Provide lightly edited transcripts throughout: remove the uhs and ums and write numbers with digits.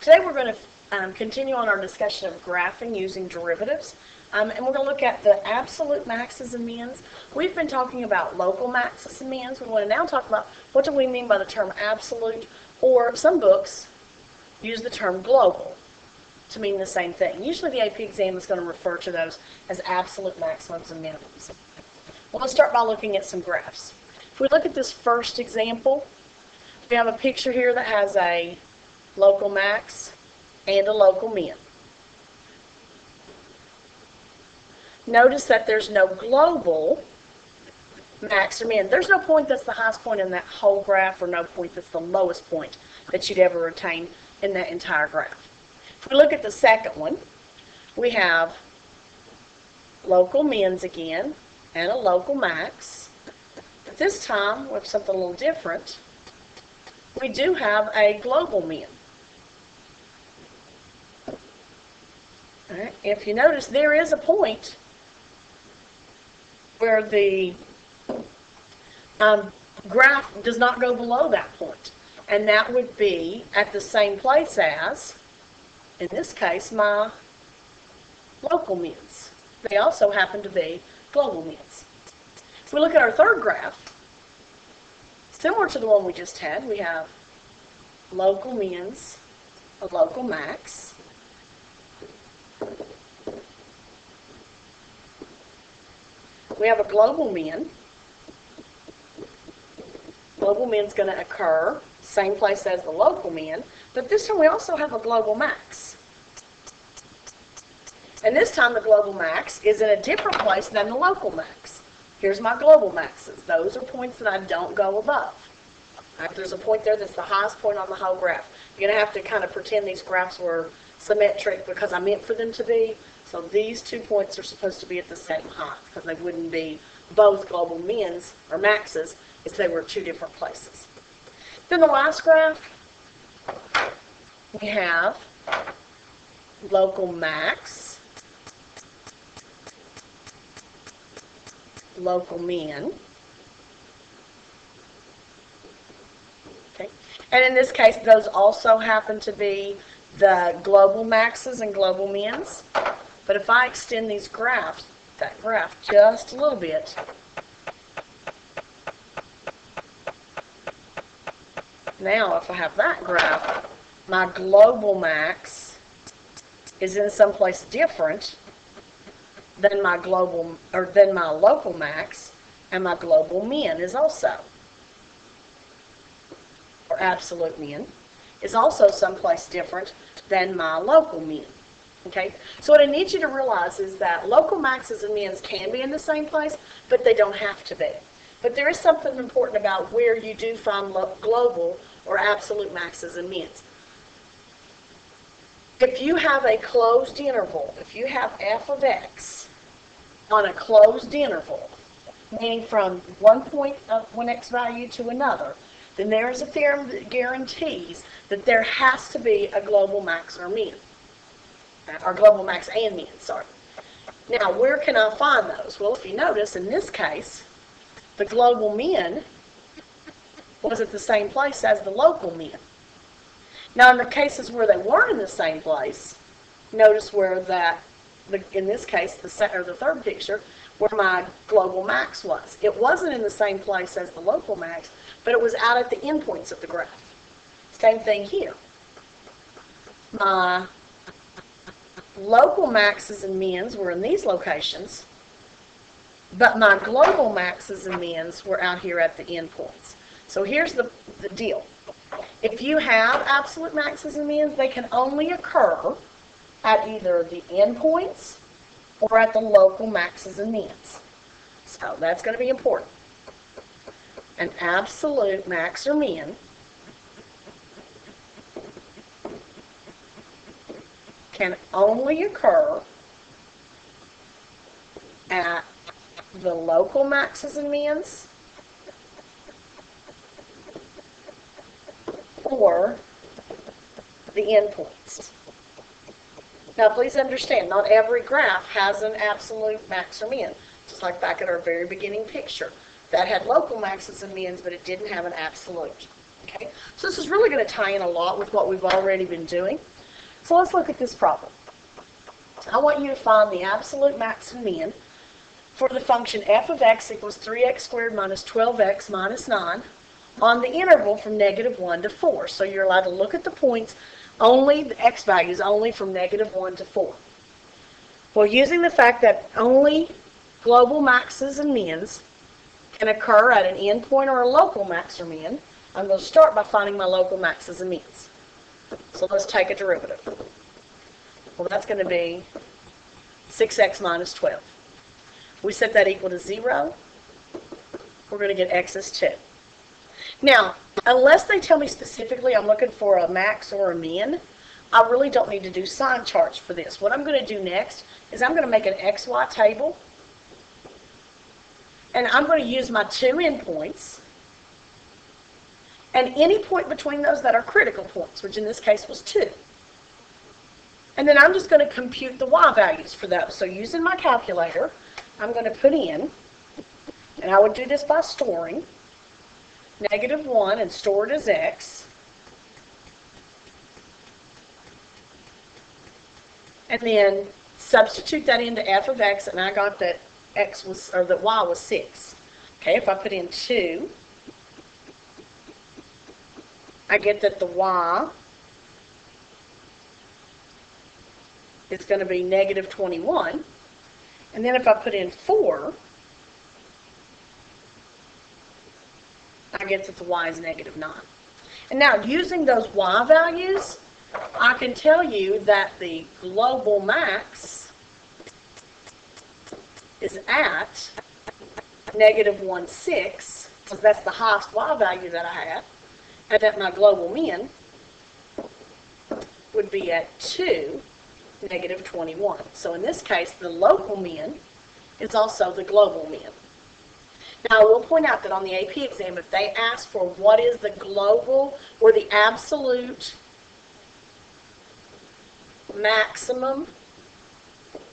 Today we're going to continue on our discussion of graphing using derivatives, and we're going to look at the absolute maxes and mins. We've been talking about local maxes and mins. We want to now talk about what do we mean by the term absolute, or some books use the term global to mean the same thing. Usually the AP exam is going to refer to those as absolute maximums and minimums. Well, let's start by looking at some graphs. If we look at this first example, we have a picture here that has a local max and a local min. Notice that there's no global max or min. There's no point that's the highest point in that whole graph, or no point that's the lowest point that you'd ever attain in that entire graph. If we look at the second one, we have local mins again and a local max. But this time, with something a little different, we do have a global min. All right. If you notice, there is a point where the graph does not go below that point, and that would be at the same place as, in this case, my local mins. They also happen to be global mins. If we look at our third graph, similar to the one we just had, we have local mins, a local max. We have a global min. Global min is going to occur same place as the local min, but this time we also have a global max. And this time the global max is in a different place than the local max. Here's my global maxes. Those are points that I don't go above. Right, there's a point there that's the highest point on the whole graph. You're going to have to kind of pretend these graphs were symmetric because I meant for them to be. So these 2 points are supposed to be at the same height, because they wouldn't be both global mins or maxes if they were 2 different places. Then the last graph, we have local max, local min. Okay. And in this case, those also happen to be the global maxes and global mins. But if I extend that graph just a little bit, now if I have that graph, my global max is in some place different than my local max, and my global min is also, or absolute min, is also someplace different than my local min. Okay, so what I need you to realize is that local maxes and mins can be in the same place, but they don't have to be. But there is something important about where you do find global or absolute maxes and mins. If you have a closed interval, if you have f of x on a closed interval, meaning from one point of one x value to another, then there is a theorem that guarantees that there has to be a global max or min. Or global max and min, sorry. Now, where can I find those? Well, if you notice, in this case, the global min was at the same place as the local min. Now, in the cases where they weren't in the same place, notice where in this case, the third picture, where my global max was. It wasn't in the same place as the local max, but it was out at the endpoints of the graph. Same thing here. My local maxes and mins were in these locations, but my global maxes and mins were out here at the endpoints. So here's the deal. If you have absolute maxes and mins, they can only occur at either the endpoints or at the local maxes and mins. So that's going to be important. An absolute max or min can only occur at the local maxes and mins or the endpoints. Now please understand, not every graph has an absolute max or min, just like back at our very beginning picture. That had local maxes and mins, but it didn't have an absolute. Okay, so this is really going to tie in a lot with what we've already been doing. So let's look at this problem. I want you to find the absolute max and min for the function f of x equals 3x squared minus 12x minus 9 on the interval from -1 to 4. So you're allowed to look at the points only, the x values only from -1 to 4. Well, using the fact that only global maxes and mins can occur at an endpoint or a local max or min, I'm going to start by finding my local maxes and mins. So let's take a derivative. Well, that's going to be 6x minus 12. We set that equal to 0. We're going to get x is 2. Now, unless they tell me specifically I'm looking for a max or a min, I really don't need to do sign charts for this. What I'm going to do next is I'm going to make an XY table, and I'm going to use my two endpoints, and any point between those that are critical points, which in this case was 2. And then I'm just going to compute the y values for those. So using my calculator, I'm going to put in, and I would do this by storing, -1 and store it as x. And then substitute that into f of x, and I got that x was, or that y was 6. Okay, if I put in 2, I get that the y is going to be -21. And then if I put in 4, I get that the y is -9. And now, using those y values, I can tell you that the global max is at -1,6, because that's the highest y value that I have, and that my global min would be at 2, -21. So in this case, the local min is also the global min. Now, I will point out that on the AP exam, if they ask for what is the global or the absolute maximum,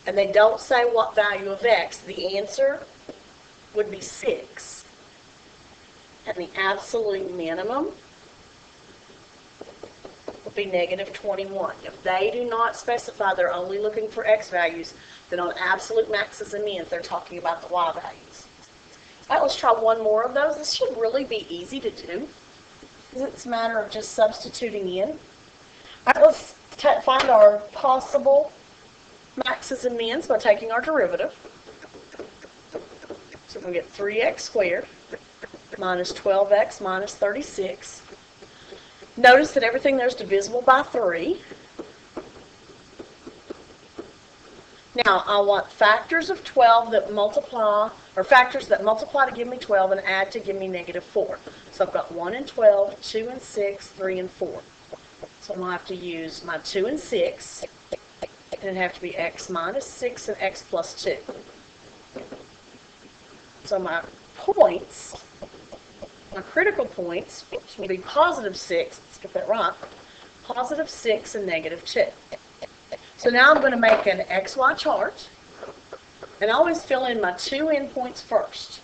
and they don't say what value of x, the answer would be 6. And the absolute minimum would be -21. If they do not specify they're only looking for x values, then on absolute maxes and mins, they're talking about the y values. All right, let's try one more of those. This should really be easy to do. It's a matter of just substituting in. All right, let's find our possible maxes and mins by taking our derivative. So we're going to get 3x squared minus 12x minus 36. Notice that everything there is divisible by 3. Now, I want factors of 12 that multiply, or factors that multiply to give me 12 and add to give me -4. So I've got 1 and 12, 2 and 6, 3 and 4. So I'm going to have to use my 2 and 6, and it'd have to be x minus 6 and x plus 2. So my points, my critical points, will be +6, let's get that right, +6 and -2. So now I'm going to make an XY chart, and I always fill in my two endpoints first.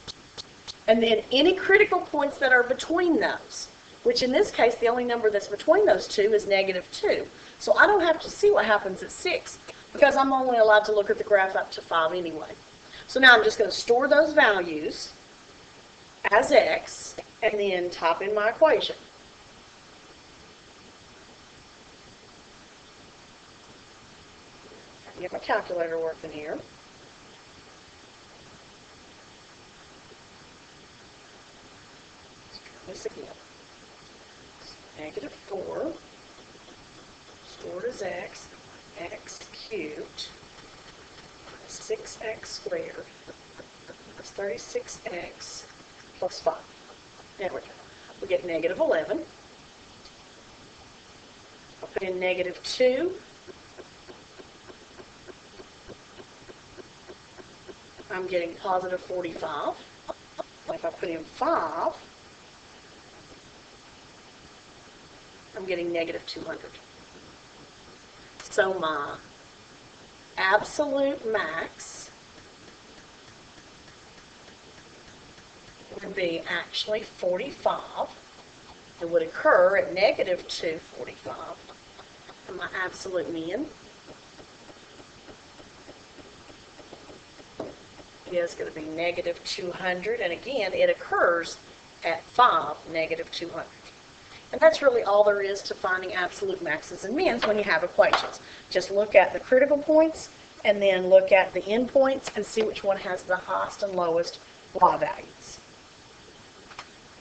And then any critical points that are between those, which in this case, the only number that's between those two is -2. So I don't have to see what happens at 6, because I'm only allowed to look at the graph up to 5 anyway. So now I'm just going to store those values as x, and then type in my equation. Get my calculator working here. Let's try this again. -4 stored as x, x cubed, 6x squared, plus 36x plus 5. There we go. We get -11. I'll put in -2. I'm getting +45. If I put in 5, I'm getting -200. So my absolute max would be actually 45. It would occur at negative 245 for my absolute min. Is going to be negative 200, and again, it occurs at 5, negative 200. And that's really all there is to finding absolute maxes and mins when you have equations. Just look at the critical points, and then look at the endpoints and see which one has the highest and lowest y value.